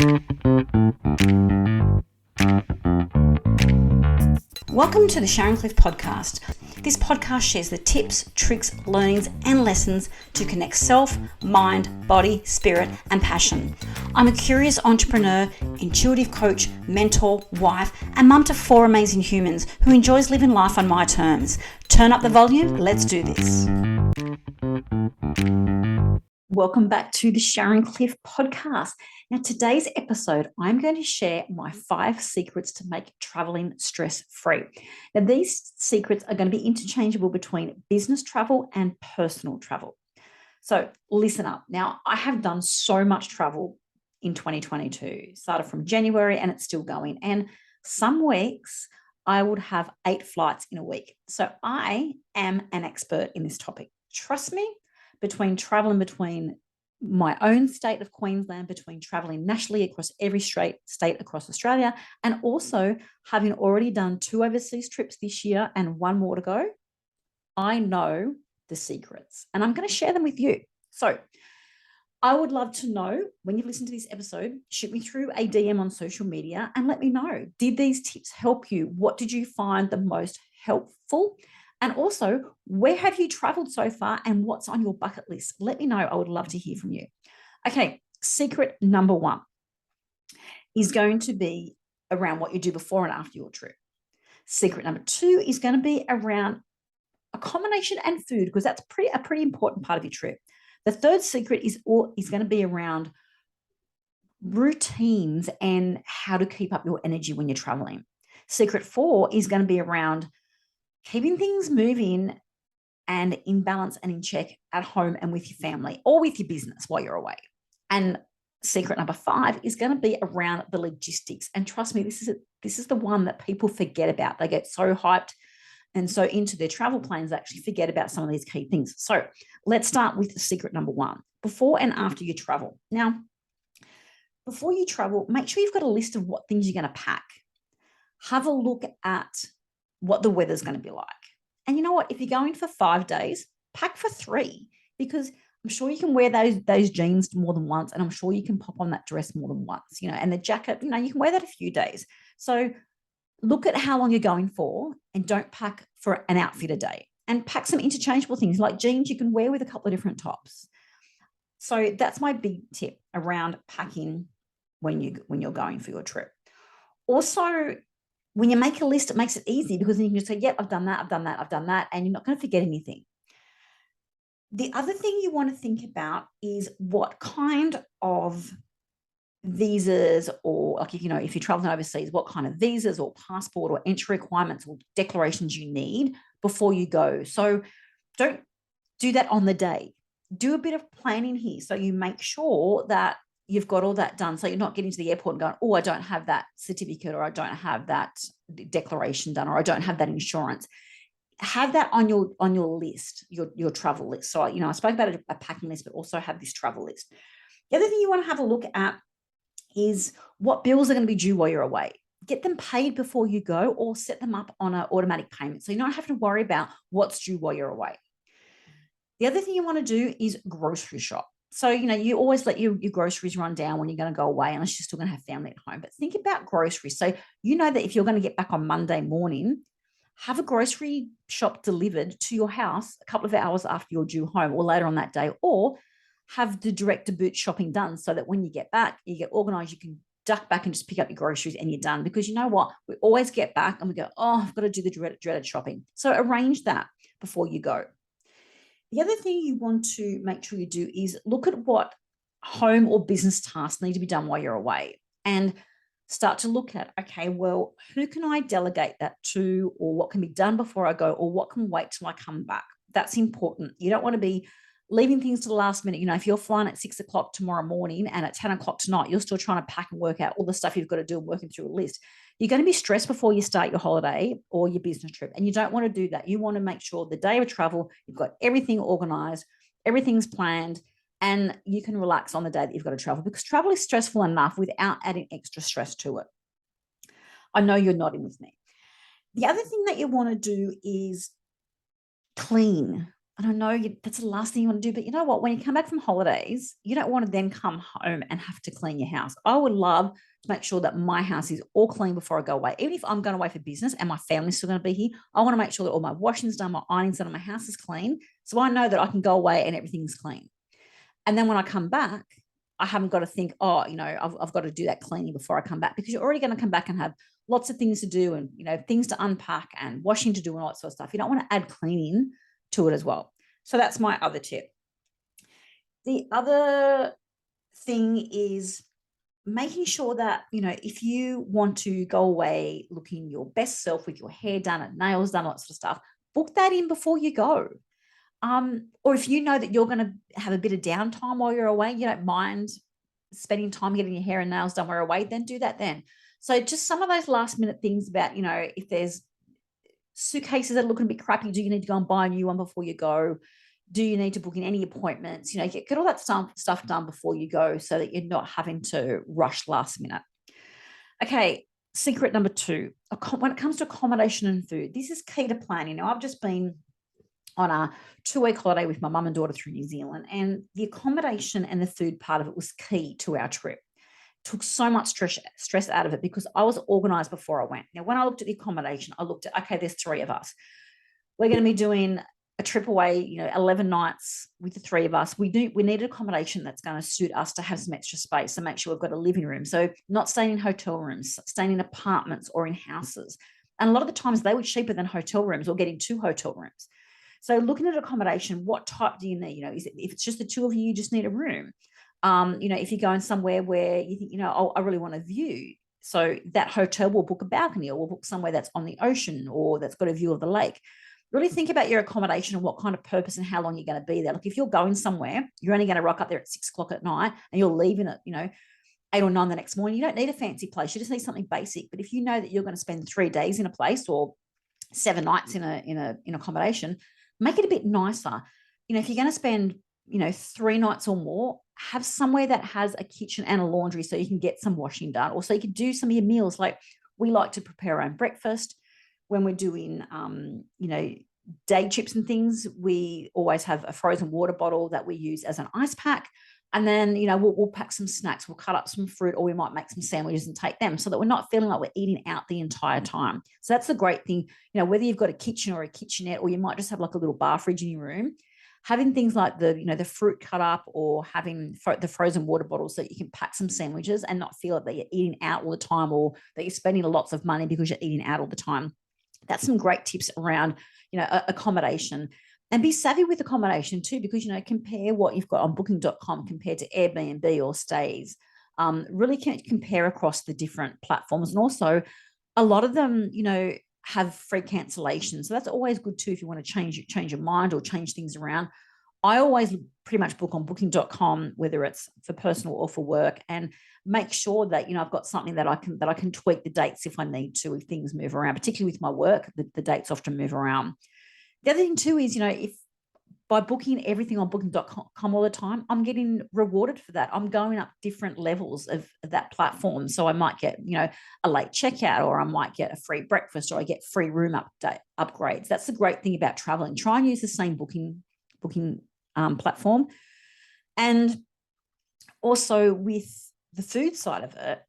Welcome to the Sharon Cliff podcast. This podcast shares the tips, tricks, learnings, and lessons to connect self, mind, body, spirit, and passion. I'm a curious entrepreneur, intuitive coach, mentor, wife, and mum to 4 amazing humans who enjoys living life on my terms. Turn up the volume, let's do this. Welcome back to the Sharon Cliff podcast. Now, today's episode, I'm going to share my 5 secrets to make traveling stress-free. Now, these secrets are going to be interchangeable between business travel and personal travel. So listen up. Now, I have done so much travel in 2022. Started from January and it's still going. And some weeks I would have 8 flights in a week. So I am an expert in this topic. Trust me, between traveling between my own state of Queensland, between traveling nationally across every state across Australia, and also having already done 2 overseas trips this year and 1 more to go, I know the secrets and I'm going to share them with you. So I would love to know, when you've listened to this episode, shoot me through a DM on social media and let me know, did these tips help you? What did you find the most helpful? And also, where have you traveled so far and what's on your bucket list? Let me know. I would love to hear from you. Okay, secret number 1 is going to be around what you do before and after your trip. Secret number 2 is going to be around accommodation and food, because that's a pretty important part of your trip. The third secret is going to be around routines and how to keep up your energy when you're traveling. Secret 4 is going to be around keeping things moving and in balance and in check at home and with your family or with your business while you're away. And secret number 5 is going to be around the logistics. And trust me, this is the one that people forget about. They get so hyped and so into their travel plans, they actually forget about some of these key things. So let's start with secret number 1, before and after you travel. Now, before you travel, make sure you've got a list of what things you're going to pack. Have a look at what the weather's going to be like. And you know what? If you're going for 5 days, pack for 3, because I'm sure you can wear those jeans more than once, and I'm sure you can pop on that dress more than once, and the jacket, you can wear that a few days. So look at how long you're going for and don't pack for an outfit a day, and pack some interchangeable things like jeans you can wear with a couple of different tops. So that's my big tip around packing when you're going for your trip. Also, when you make a list, it makes it easy, because then you can just say, yep, I've done that, and you're not going to forget anything. The other thing you want to think about is what kind of visas, or like if you're traveling overseas, what kind of visas or passport or entry requirements or declarations you need before you go. So don't do that on the day. Do a bit of planning here so you make sure that you've got all that done, so you're not getting to the airport and going, oh, I don't have that certificate, or I don't have that declaration done, or I don't have that insurance. Have that on your list, your travel list. So, I spoke about a packing list, but also have this travel list. The other thing you want to have a look at is what bills are going to be due while you're away. Get them paid before you go, or set them up on an automatic payment, so you don't have to worry about what's due while you're away. The other thing you want to do is grocery shop. So, you always let your groceries run down when you're going to go away, unless you're still going to have family at home. But think about groceries. So, that if you're going to get back on Monday morning, have a grocery shop delivered to your house a couple of hours after you're due home, or later on that day, or have the direct-to-boot shopping done, so that when you get back, you get organized, you can duck back and just pick up your groceries and you're done. Because you know what? We always get back and we go, oh, I've got to do the dreaded shopping. So arrange that before you go. The other thing you want to make sure you do is look at what home or business tasks need to be done while you're away, and start to look at, okay, well, who can I delegate that to, or what can be done before I go, or what can wait till I come back. That's important. You don't want to be leaving things to the last minute. If you're flying at 6 o'clock tomorrow morning and at 10 o'clock tonight, you're still trying to pack and work out all the stuff you've got to do and working through a list. You're going to be stressed before you start your holiday or your business trip. And you don't want to do that. You want to make sure the day of travel, you've got everything organized, everything's planned, and you can relax on the day that you've got to travel, because travel is stressful enough without adding extra stress to it. I know you're nodding with me. The other thing that you want to do is clean. And I know that's the last thing you want to do, but you know what? When you come back from holidays, you don't want to then come home and have to clean your house. I would love to make sure that my house is all clean before I go away. Even if I'm going away for business and my family's still going to be here, I want to make sure that all my washing's done, my ironing's done, and my house is clean. So I know that I can go away and everything's clean. And then when I come back, I haven't got to think, oh, I've got to do that cleaning before I come back, because you're already going to come back and have lots of things to do and, things to unpack and washing to do and all that sort of stuff. You don't want to add cleaning to it as well. So that's my other tip. The other thing is making sure that, if you want to go away looking your best self with your hair done and nails done, all that sort of stuff, book that in before you go. Or if you know that you're going to have a bit of downtime while you're away, you don't mind spending time getting your hair and nails done while you're away, then do that then. So just some of those last minute things about, if there's suitcases that are looking a bit crappy, do you need to go and buy a new one before you go? Do you need to book in any appointments? Get all that stuff done before you go so that you're not having to rush last minute. Okay, secret number 2, when it comes to accommodation and food, this is key to planning. Now, I've just been on a 2-week holiday with my mum and daughter through New Zealand, and the accommodation and the food part of it was key to our trip. Took so much stress out of it because I was organized before I went. Now, when I looked at the accommodation, I looked at, okay, there's 3 of us. We're going to be doing a trip away, 11 nights with the 3 of us. We need accommodation that's going to suit us to have some extra space, so make sure we've got a living room. So not staying in hotel rooms, staying in apartments or in houses. And a lot of the times they were cheaper than hotel rooms or getting 2 hotel rooms. So looking at accommodation, what type do you need? If it's just the 2 of you, you just need a room. If you're going somewhere where you think, I really want a view, so that hotel will book a balcony or will book somewhere that's on the ocean or that's got a view of the lake. Really think about your accommodation and what kind of purpose and how long you're going to be there. Like if you're going somewhere, you're only going to rock up there at 6 o'clock at night and you're leaving at, 8 or 9 the next morning. You don't need a fancy place. You just need something basic. But if you know that you're going to spend 3 days in a place or 7 nights in accommodation, make it a bit nicer. If you're going to spend, 3 nights or more, have somewhere that has a kitchen and a laundry so you can get some washing done, or so you can do some of your meals. Like we like to prepare our own breakfast. When we're doing, day trips and things, we always have a frozen water bottle that we use as an ice pack. And then, we'll pack some snacks, we'll cut up some fruit, or we might make some sandwiches and take them so that we're not feeling like we're eating out the entire time. So that's the great thing, whether you've got a kitchen or a kitchenette, or you might just have like a little bar fridge in your room, having things like the fruit cut up or having the frozen water bottles so that you can pack some sandwiches and not feel like that you're eating out all the time or that you're spending lots of money because you're eating out all the time. That's some great tips around, accommodation. And be savvy with accommodation too, because, compare what you've got on booking.com compared to Airbnb or Stays. Really can compare across the different platforms. And also a lot of them, have free cancellation. So that's always good too if you want to change your mind or change things around. I always pretty much book on booking.com, whether it's for personal or for work, and make sure that, I've got something that I can tweak the dates if I need to, if things move around, particularly with my work, the dates often move around. The other thing too is, if by booking everything on booking.com all the time, I'm getting rewarded for that. I'm going up different levels of that platform. So I might get, a late checkout, or I might get a free breakfast, or I get free room upgrades. That's the great thing about traveling. Try and use the same booking platform. And also with the food side of it,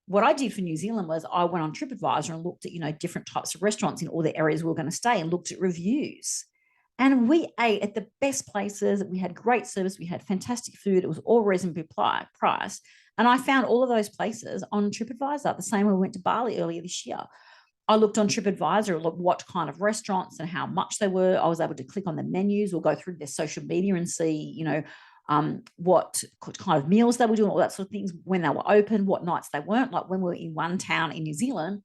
what I did for New Zealand was I went on TripAdvisor and looked at, different types of restaurants in all the areas we were going to stay, and looked at reviews. And we ate at the best places. We had great service. We had fantastic food. It was all reasonably priced. And I found all of those places on TripAdvisor. The same when we went to Bali earlier this year. I looked on TripAdvisor, looked what kind of restaurants and how much they were. I was able to click on the menus or go through their social media and see, what kind of meals they were doing, all that sort of things, when they were open, what nights they weren't. Like when we were in one town in New Zealand,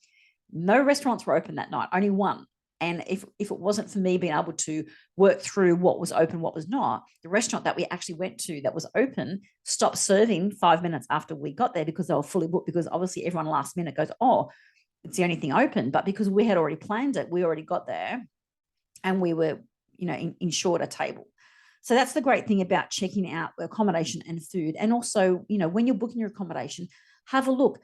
no restaurants were open that night, only one. And if it wasn't for me being able to work through what was open, what was not, the restaurant that we actually went to that was open stopped serving 5 minutes after we got there because they were fully booked, because obviously everyone last minute goes, oh, it's the only thing open. But because we had already planned it, we already got there and we were, insured a table. So that's the great thing about checking out accommodation and food. And also, when you're booking your accommodation, have a look.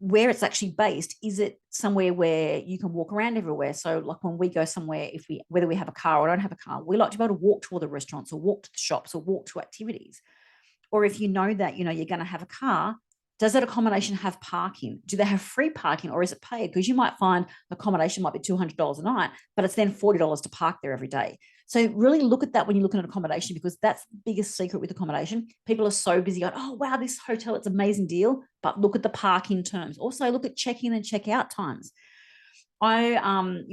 where it's actually based, is it somewhere where you can walk around everywhere? So like when we go somewhere, whether we have a car or don't have a car, we like to be able to walk to all the restaurants or walk to the shops or walk to activities. Or if you know that, you're going to have a car, does that accommodation have parking? Do they have free parking or is it paid? Because you might find accommodation might be $200 a night, but it's then $40 to park there every day. So really look at that when you're looking at accommodation, because that's the biggest secret with accommodation. People are so busy going, oh, wow, this hotel, it's an amazing deal. But look at the parking terms. Also look at check-in and check-out times. I,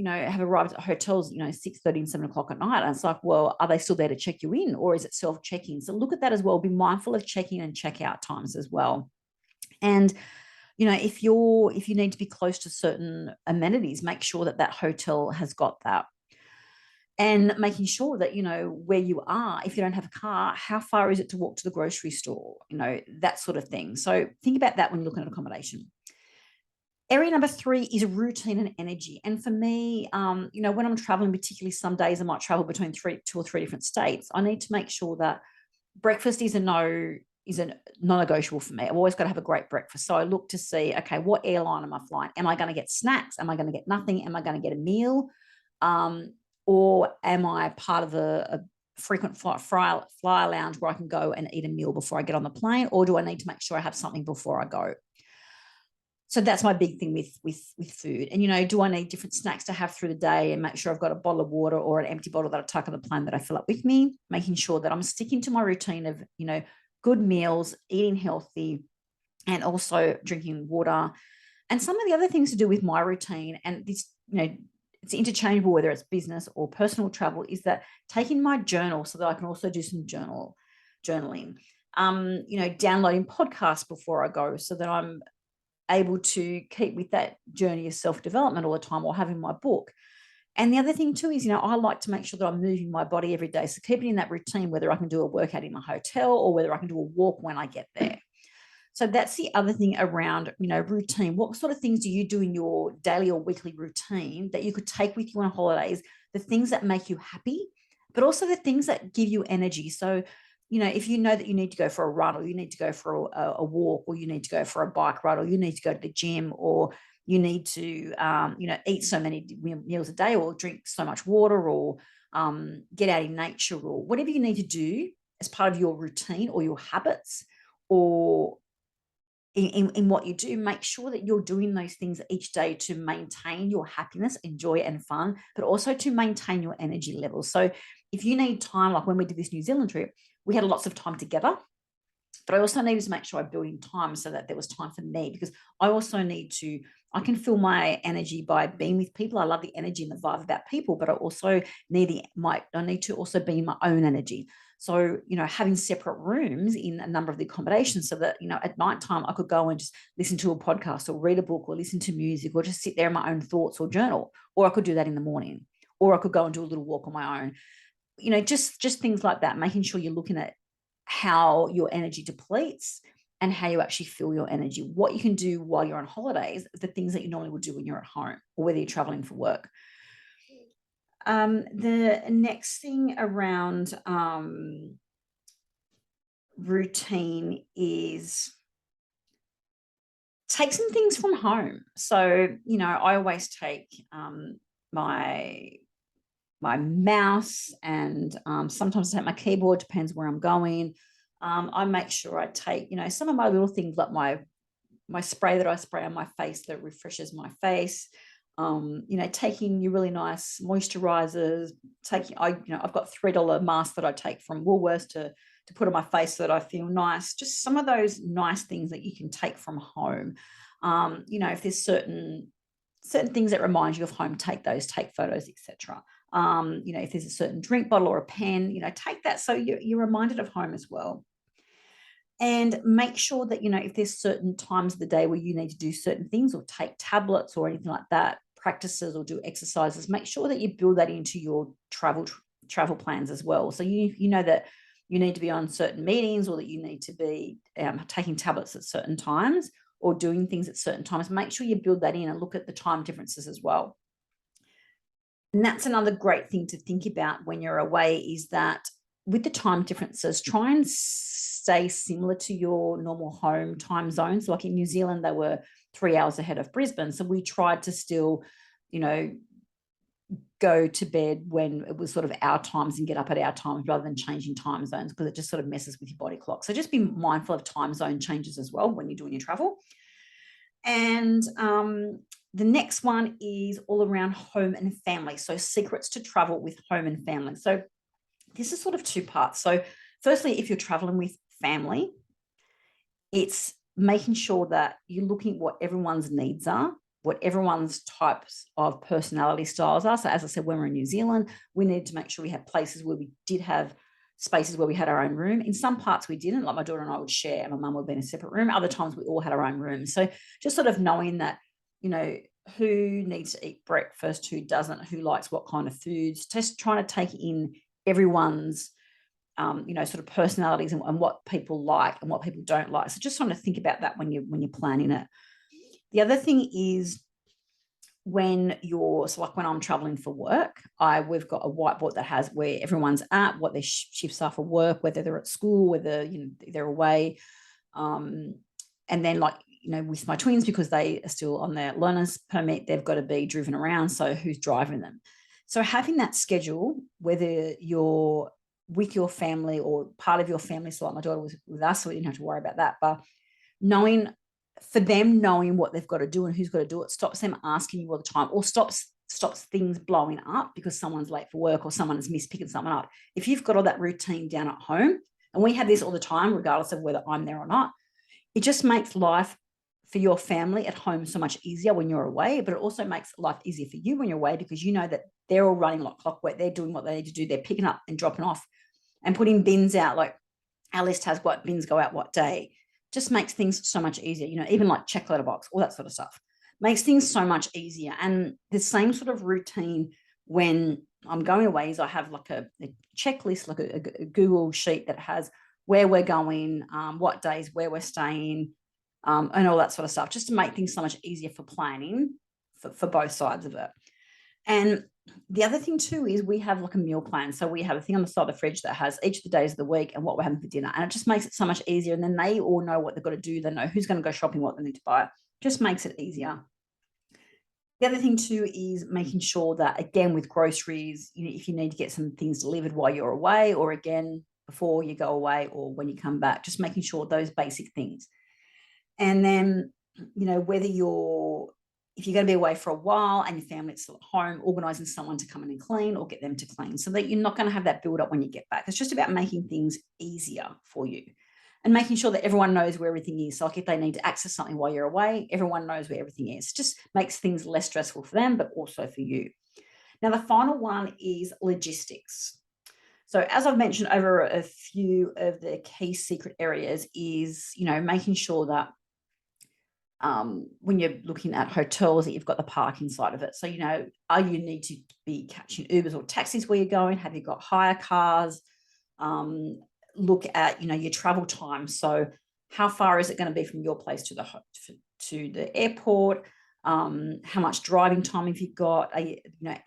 have arrived at hotels, 6:30 and 7 o'clock at night. And it's like, well, are they still there to check you in or is it self-check-in? So look at that as well. Be mindful of check-in and check-out times as well. And, if you need to be close to certain amenities, make sure that that hotel has got that. And making sure that, where you are, if you don't have a car, how far is it to walk to the grocery store? That sort of thing. So think about that when you're looking at accommodation. Area number 3 is routine and energy. And for me, when I'm traveling, particularly some days I might travel between 2 or 3 different states, I need to make sure that breakfast is a non-negotiable for me. I've always got to have a great breakfast. So I look to see, okay, what airline am I flying? Am I going to get snacks? Am I going to get nothing? Am I going to get a meal? Or am I part of a frequent flyer lounge where I can go and eat a meal before I get on the plane? Or do I need to make sure I have something before I go? So that's my big thing with food. And, do I need different snacks to have through the day and make sure I've got a bottle of water or an empty bottle that I tuck on the plane that I fill up with me, making sure that I'm sticking to my routine of, good meals, eating healthy, and also drinking water. And some of the other things to do with my routine, and this, it's interchangeable, whether it's business or personal travel, is that taking my journal so that I can also do some journaling, downloading podcasts before I go so that I'm able to keep with that journey of self-development all the time, or having my book. And the other thing too is, I like to make sure that I'm moving my body every day. So keeping in that routine, whether I can do a workout in my hotel or whether I can do a walk when I get there. So that's the other thing around, routine. What sort of things do you do in your daily or weekly routine that you could take with you on holidays? The things that make you happy, but also the things that give you energy. So, if you know that you need to go for a run, or you need to go for a walk, or you need to go for a bike ride, or you need to go to the gym, or you need to, eat so many meals a day, or drink so much water, or get out in nature, or whatever you need to do as part of your routine or your habits, or in what you do, make sure that you're doing those things each day to maintain your happiness and joy and fun, but also to maintain your energy levels. So if you need time, like when we did this New Zealand trip, we had lots of time together, but I also needed to make sure I built in time so that there was time for me, because I can feel my energy by being with people. I love the energy and the vibe about people, but I also need to also be in my own energy. So, having separate rooms in a number of the accommodations so that, at nighttime I could go and just listen to a podcast or read a book or listen to music or just sit there in my own thoughts or journal, or I could do that in the morning, or I could go and do a little walk on my own. Just things like that, making sure you're looking at how your energy depletes and how you actually feel your energy, what you can do while you're on holidays, the things that you normally would do when you're at home or whether you're traveling for work. The next thing around routine is take some things from home. So, I always take my mouse, and sometimes I take my keyboard, depends where I'm going. I make sure I take, some of my little things like my spray that I spray on my face that refreshes my face. Taking your really nice moisturizers, I've got $3 masks that I take from Woolworths to put on my face so that I feel nice. Just some of those nice things that you can take from home. If there's certain things that remind you of home, take those, take photos, etc. If there's a certain drink bottle or a pen, take that so you're reminded of home as well. And make sure that, if there's certain times of the day where you need to do certain things or take tablets or anything like that, practices or do exercises, make sure that you build that into your travel plans as well. So you know that you need to be on certain meetings, or that you need to be taking tablets at certain times or doing things at certain times. Make sure you build that in and look at the time differences as well. And that's another great thing to think about when you're away, is that with the time differences, try and stay similar to your normal home time zone. So like in New Zealand, they were 3 hours ahead of Brisbane. So we tried to still, go to bed when it was sort of our times and get up at our times rather than changing time zones, because it just sort of messes with your body clock. So just be mindful of time zone changes as well when you're doing your travel. And the next one is all around home and family. So secrets to travel with home and family. So this is sort of two parts. So firstly, if you're traveling with family, it's making sure that you're looking at what everyone's needs are, what everyone's types of personality styles are. So as I said, when we're in New Zealand, we needed to make sure we had places where we did have spaces where we had our own room. In some parts we didn't, like my daughter and I would share, and my mum would be in a separate room. Other times we all had our own room. So just sort of knowing that, who needs to eat breakfast, who doesn't, who likes what kind of foods, just trying to take in everyone's sort of personalities and what people like and what people don't like. So just trying to think about that when you're planning it. The other thing is when I'm traveling for work, we've got a whiteboard that has where everyone's at, what their shifts are for work, whether they're at school, whether they're away, and then with my twins, because they are still on their learners permit, they've got to be driven around. So who's driving them? So having that schedule, whether you're with your family or part of your family, so like my daughter was with us, so we didn't have to worry about that, but knowing what they've got to do and who's got to do it stops them asking you all the time, or stops things blowing up because someone's late for work or someone has missed picking someone up. If you've got all that routine down at home, and we have this all the time, regardless of whether I'm there or not, it just makes life for your family at home so much easier when you're away, but it also makes life easier for you when you're away, because you know that they're all running like clockwork. They're doing what they need to do. They're picking up and dropping off and putting bins out. Like our list has what bins go out what day. Just makes things so much easier, even like check letterbox, all that sort of stuff. Makes things so much easier. And the same sort of routine when I'm going away is I have like a checklist, like a Google sheet that has where we're going, what days, where we're staying, and all that sort of stuff, just to make things so much easier for planning for both sides of it. And the other thing too is we have like a meal plan. So we have a thing on the side of the fridge that has each of the days of the week and what we're having for dinner. And it just makes it so much easier. And then they all know what they've got to do. They know who's going to go shopping, what they need to buy. Just makes it easier. The other thing too is making sure that, again, with groceries, if you need to get some things delivered while you're away, or again, before you go away or when you come back, just making sure those basic things. And then, whether if you're going to be away for a while and your family's still at home, organising someone to come in and clean or get them to clean, so that you're not going to have that build up when you get back. It's just about making things easier for you and making sure that everyone knows where everything is. So like if they need to access something while you're away, everyone knows where everything is. It just makes things less stressful for them, but also for you. Now, the final one is logistics. So as I've mentioned over a few of the key secret areas is, making sure that when you're looking at hotels, that you've got the parking side of it. So, are you need to be catching Ubers or taxis where you're going? Have you got hire cars? Look at, your travel time. So how far is it going to be from your place to the airport? How much driving time have you got?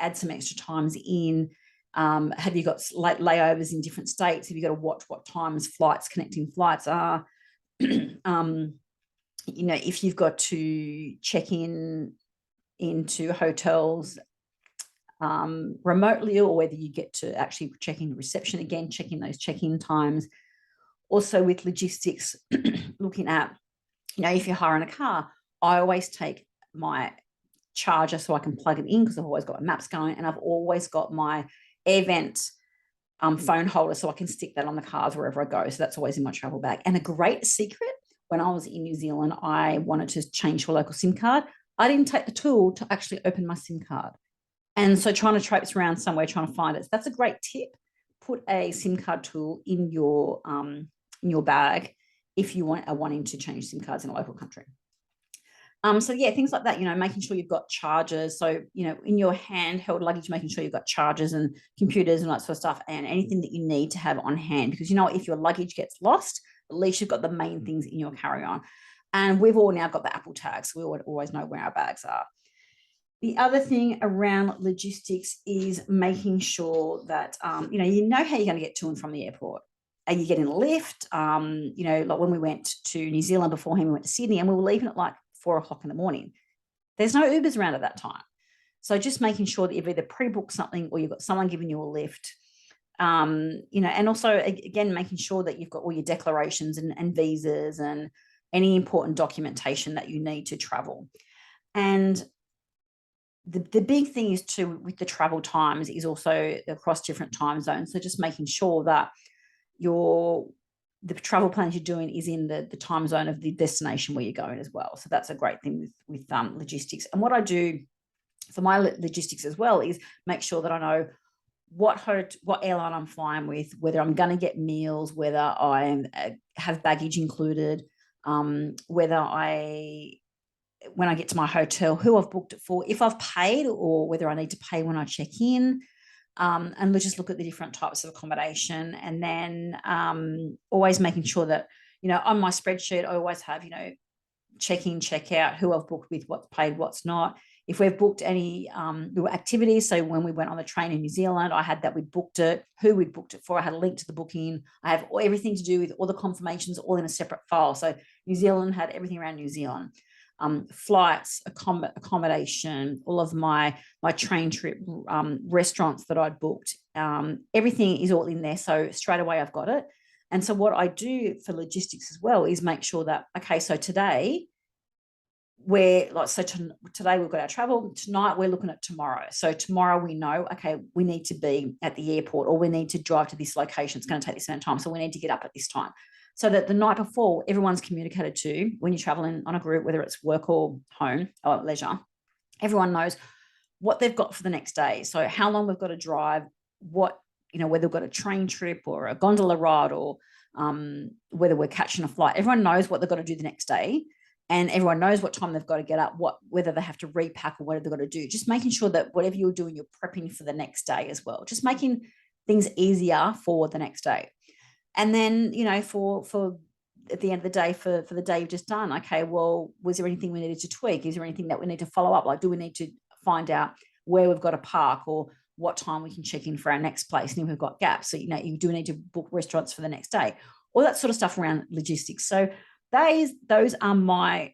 Add some extra times in. Have you got layovers in different states? Have you got to watch what times connecting flights are? If you've got to check into hotels remotely, or whether you get to actually check in reception, again, checking those check-in times. Also with logistics, looking at, if you're hiring a car, I always take my charger so I can plug it in, because I've always got my maps going, and I've always got my air vent phone holder so I can stick that on the cars wherever I go. So that's always in my travel bag. And a great secret, when I was in New Zealand, I wanted to change to a local SIM card. I didn't take the tool to actually open my SIM card. And so trying to traipse around somewhere, trying to find it. So that's a great tip. Put a SIM card tool in your bag if you are wanting to change SIM cards in a local country. So yeah, things like that, making sure you've got chargers. So, in your handheld luggage, making sure you've got chargers and computers and that sort of stuff, and anything that you need to have on hand, because if your luggage gets lost, at least you've got the main things in your carry-on. And we've all now got the Apple tags, so we always know where our bags are. The other thing around logistics is making sure that, you know how you're going to get to and from the airport. are you getting a lift? Like when we went to New Zealand beforehand, we went to Sydney and we were leaving at like 4:00 in the morning. There's no Ubers around at that time. So just making sure that you've either pre-booked something or you've got someone giving you a lift. And also, again, making sure that you've got all your declarations and visas and any important documentation that you need to travel. And the big thing is too, with the travel times, is also across different time zones. So just making sure that the travel plans you're doing is in the time zone of the destination where you're going as well. So that's a great thing with logistics. And what I do for my logistics as well is make sure that I know what airline I'm flying with, whether I'm going to get meals, whether I have baggage included, whether when I get to my hotel, who I've booked it for, if I've paid, or whether I need to pay when I check in. And we'll just look at the different types of accommodation, and then always making sure that, on my spreadsheet, I always have, check in, check out, who I've booked with, what's paid, what's not. If we've booked any activities, so when we went on the train in New Zealand, I had that we'd booked it, who we'd booked it for. I had a link to the booking. I have everything to do with all the confirmations all in a separate file. So New Zealand had everything around New Zealand. Flights, accommodation, all of my train trip, restaurants that I'd booked, everything is all in there. So straight away I've got it. And so what I do for logistics as well is make sure that, okay, so today today we've got our travel. Tonight we're looking at tomorrow. So tomorrow we know, okay, we need to be at the airport, or we need to drive to this location. It's going to take this amount of time. So we need to get up at this time. So that the night before, everyone's communicated to, when you're traveling on a group, whether it's work or home or leisure, everyone knows what they've got for the next day. So how long we've got to drive, whether we've got a train trip or a gondola ride, or whether we're catching a flight. Everyone knows what they've got to do the next day, and everyone knows what time they've got to get up, whether they have to repack or whatever they've got to do. Just making sure that whatever you're doing, you're prepping for the next day as well. Just making things easier for the next day. And then, for at the end of the day, for the day you've just done, okay, well, was there anything we needed to tweak? Is there anything that we need to follow up? Like, do we need to find out where we've got to park, or what time we can check in for our next place? And then we've got gaps. So, you do need to book restaurants for the next day, all that sort of stuff around logistics. So those are my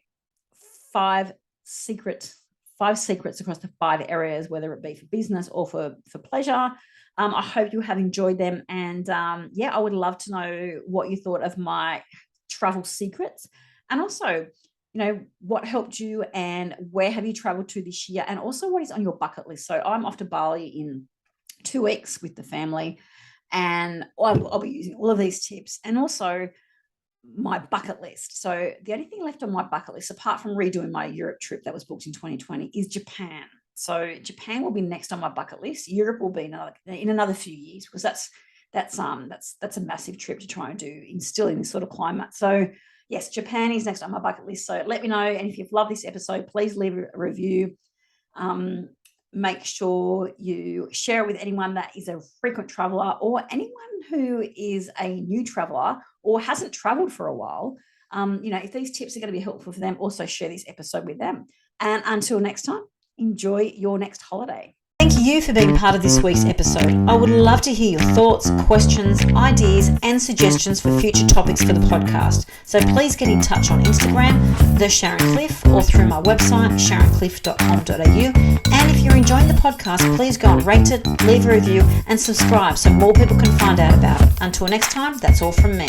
five secrets across the 5 areas, whether it be for business or for pleasure. I hope you have enjoyed them. And I would love to know what you thought of my travel secrets, and also, what helped you and where have you traveled to this year, and also what is on your bucket list. So I'm off to Bali in 2 weeks with the family, and I'll be using all of these tips, and also my bucket list. So the only thing left on my bucket list, apart from redoing my Europe trip that was booked in 2020, is Japan. So Japan will be next on my bucket list. Europe will be in another few years, because that's a massive trip to try and do still in this sort of climate. So yes, Japan is next on my bucket list. So let me know. And if you've loved this episode, please leave a review. Make sure you share it with anyone that is a frequent traveler, or anyone who is a new traveler or hasn't traveled for a while. If these tips are going to be helpful for them, also share this episode with them. And until next time, enjoy your next holiday. Thank you for being part of this week's episode. I would love to hear your thoughts, questions, ideas, and suggestions for future topics for the podcast. So please get in touch on Instagram, The Sharon Cliff, or through my website, sharoncliff.com.au. And if you're enjoying the podcast, please go and rate it, leave a review, and subscribe so more people can find out about it. Until next time, that's all from me.